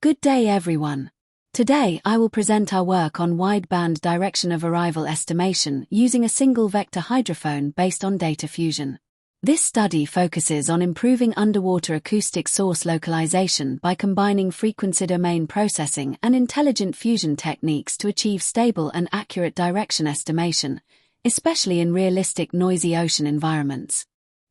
Good day everyone. Today I will present our work on wideband direction of arrival estimation using a single vector hydrophone based on data fusion. This study focuses on improving underwater acoustic source localization by combining frequency domain processing and intelligent fusion techniques to achieve stable and accurate direction estimation, especially in realistic noisy ocean environments.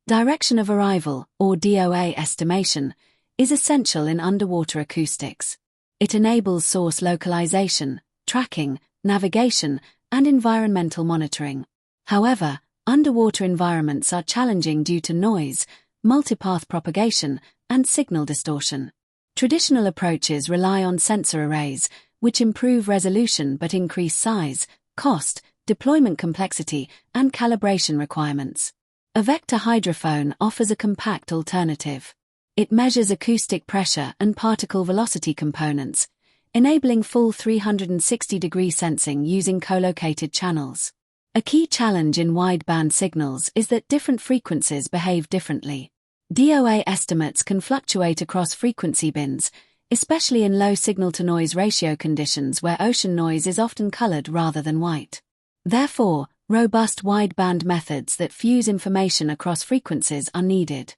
Direction of arrival, or DOA estimation, is essential in underwater acoustics. It enables source localization, tracking, navigation, and environmental monitoring. However, underwater environments are challenging due to noise, multipath propagation, and signal distortion. Traditional approaches rely on sensor arrays, which improve resolution but increase size, cost, deployment complexity, and calibration requirements. A vector hydrophone offers a compact alternative. It measures acoustic pressure and particle velocity components, enabling full 360-degree sensing using co-located channels. A key challenge in wideband signals is that different frequencies behave differently. DOA estimates can fluctuate across frequency bands, especially in low signal-to-noise ratio conditions where ocean noise is often colored rather than white. Therefore, robust wideband methods that fuse information across frequencies are needed.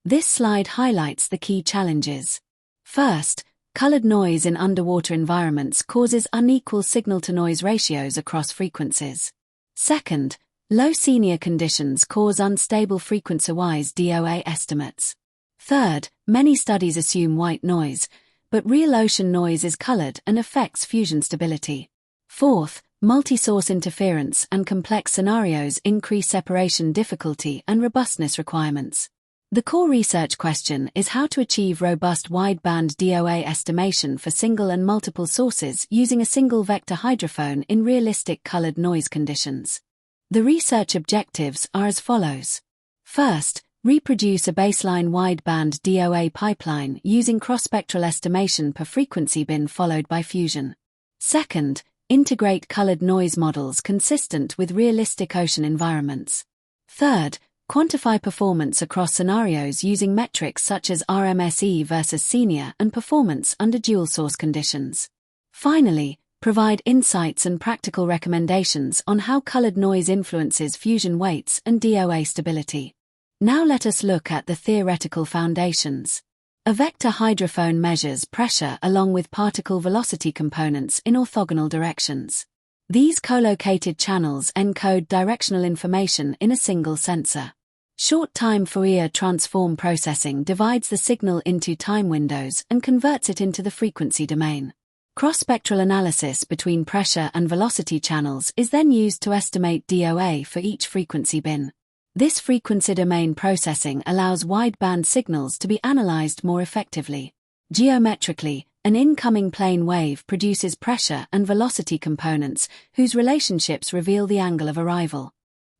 This slide highlights the key challenges. First, colored noise in underwater environments causes unequal signal-to-noise ratios across frequencies. Second, low senior conditions cause unstable frequency-wise DOA estimates. Third, many studies assume white noise, but real ocean noise is colored and affects fusion stability. Fourth, multi-source interference and complex scenarios increase separation difficulty and robustness requirements. The core research question is how to achieve robust wideband DOA estimation for single and multiple sources using a single vector hydrophone in realistic colored noise conditions. The research objectives are as follows. First, reproduce a baseline wideband DOA pipeline using cross-spectral estimation per frequency bin followed by fusion. Second, integrate colored noise models consistent with realistic ocean environments. Third, quantify performance across scenarios using metrics such as RMSE versus senior and performance under dual-source conditions. Finally, provide insights and practical recommendations on how colored noise influences fusion weights and DOA stability. Now let us look at the theoretical foundations. A vector hydrophone measures pressure along with particle velocity components in orthogonal directions. These co-located channels encode directional information in a single sensor. Short-time Fourier transform processing divides the signal into time windows and converts it into the frequency domain. Cross-spectral analysis between pressure and velocity channels is then used to estimate DOA for each frequency bin. This frequency domain processing allows wideband signals to be analyzed more effectively. Geometrically, an incoming plane wave produces pressure and velocity components whose relationships reveal the angle of arrival.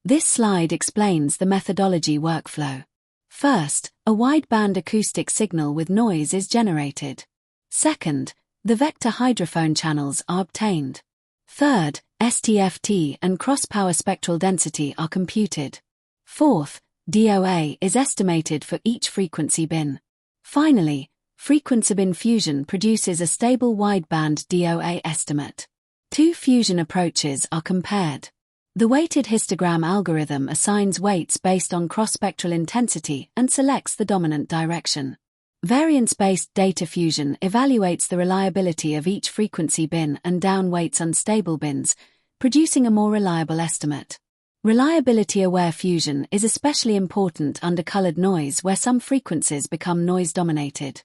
This slide explains the methodology workflow. First, a wideband acoustic signal with noise is generated. Second, the vector hydrophone channels are obtained. Third, STFT and cross-power spectral density are computed. Fourth, DOA is estimated for each frequency bin. Finally, frequency bin fusion produces a stable wideband DOA estimate. Two fusion approaches are compared. The weighted histogram algorithm assigns weights based on cross-spectral intensity and selects the dominant direction. Variance-based data fusion evaluates the reliability of each frequency bin and downweights unstable bins, producing a more reliable estimate. Reliability-aware fusion is especially important under colored noise where some frequencies become noise-dominated.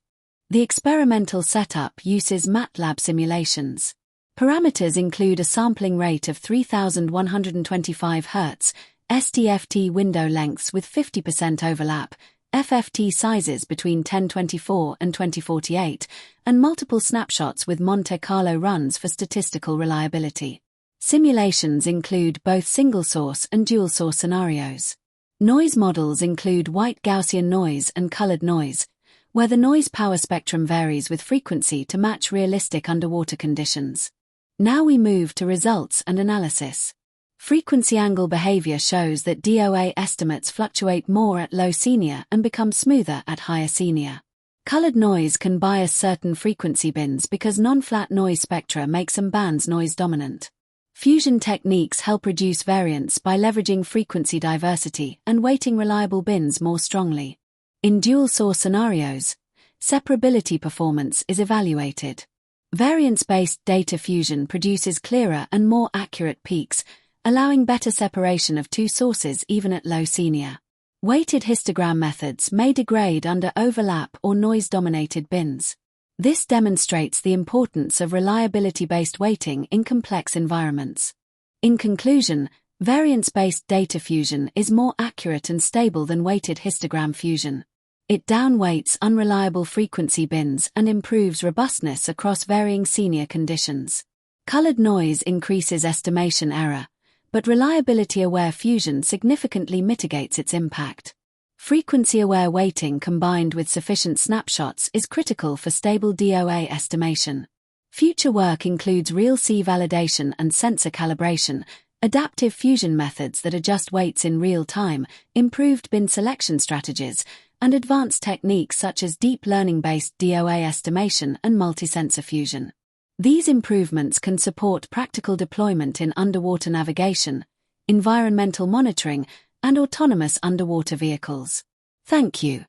The experimental setup uses MATLAB simulations. Parameters include a sampling rate of 3125 Hz, STFT window lengths with 50% overlap, FFT sizes between 1024 and 2048, and multiple snapshots with Monte Carlo runs for statistical reliability. Simulations include both single-source and dual-source scenarios. Noise models include white Gaussian noise and colored noise, where the noise power spectrum varies with frequency to match realistic underwater conditions. Now we move to results and analysis. Frequency angle behavior shows that DOA estimates fluctuate more at low senior and become smoother at higher senior. Colored noise can bias certain frequency bins because non-flat noise spectra make some bands noise dominant. Fusion techniques help reduce variance by leveraging frequency diversity and weighting reliable bins more strongly. In dual-source scenarios, separability performance is evaluated. Variance-based data fusion produces clearer and more accurate peaks, allowing better separation of two sources even at low senior. Weighted histogram methods may degrade under overlap or noise-dominated bins. This demonstrates the importance of reliability-based weighting in complex environments. In conclusion, variance-based data fusion is more accurate and stable than weighted histogram fusion. It downweights unreliable frequency bins and improves robustness across varying senior conditions. Colored noise increases estimation error, but reliability-aware fusion significantly mitigates its impact. Frequency-aware weighting combined with sufficient snapshots is critical for stable DOA estimation. Future work includes real-C validation and sensor calibration, adaptive fusion methods that adjust weights in real time, improved bin selection strategies, and advanced techniques such as deep learning-based DOA estimation and multi-sensor fusion. These improvements can support practical deployment in underwater navigation, environmental monitoring, and autonomous underwater vehicles. Thank you.